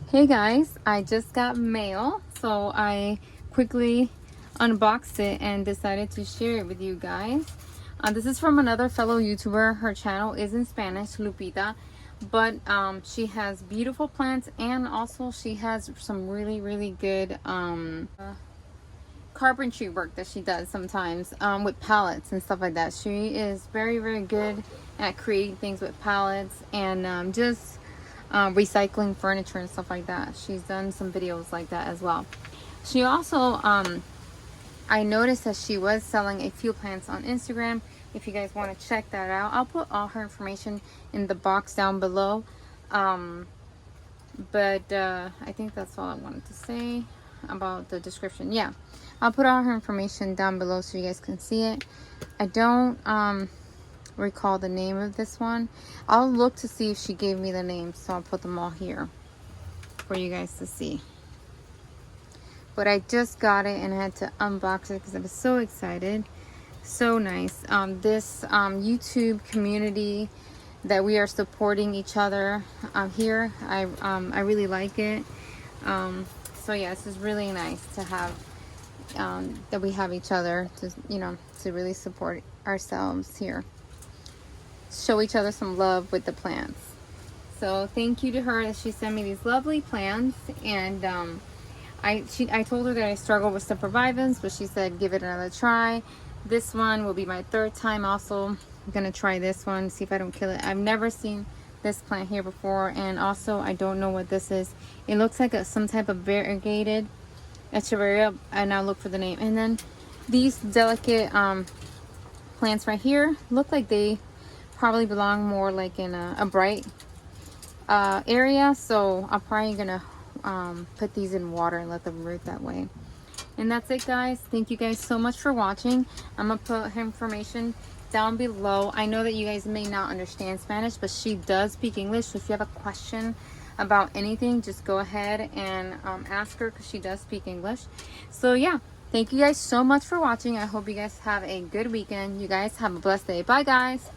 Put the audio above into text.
Hey guys, I just got mail, so I quickly unboxed it and decided to share it with you guys. This is from another fellow YouTuber. Her channel is in Spanish, Lupita, but she has beautiful plants, and also she has some really good carpentry work that she does sometimes with pallets and stuff like that. She is very good at creating things with pallets and just recycling furniture and stuff like that. She's done some videos like that as well. She also I noticed that she was selling a few plants on Instagram. If you guys want to check that out, I'll put all her information in the box down below. I think that's all I wanted to say about the description. Yeah, I'll put all her information down below so you guys can see it. I don't recall the name of this one. I'll look to see if she gave me the name, so I'll put them all here for you guys to see. But I just got it and I had to unbox it because I was so excited. So nice. This YouTube community that we are supporting each other here, I really like it. So yeah, this is really nice to have that we have each other to, you know, to really support ourselves here, show each other some love with the plants. So thank you to her that she sent me these lovely plants. And I told her that I struggled with Supervivans, but she said give it another try. This one will be my third time also. I'm gonna try this one, see if I don't kill it. I've never seen this plant here before, and also I don't know what this is. It looks like some type of variegated echeveria, and I'll look for the name. And then these delicate plants right here look like they probably belong more like in a bright area, so I'm probably gonna put these in water and let them root that way. And that's it, guys. Thank you guys so much for watching. I'm gonna put her information down below. I know that you guys may not understand Spanish, but she does speak English, so if you have a question about anything, just go ahead and ask her, because she does speak English. So yeah, thank you guys so much for watching. I hope you guys have a good weekend. You guys have a blessed day. Bye guys.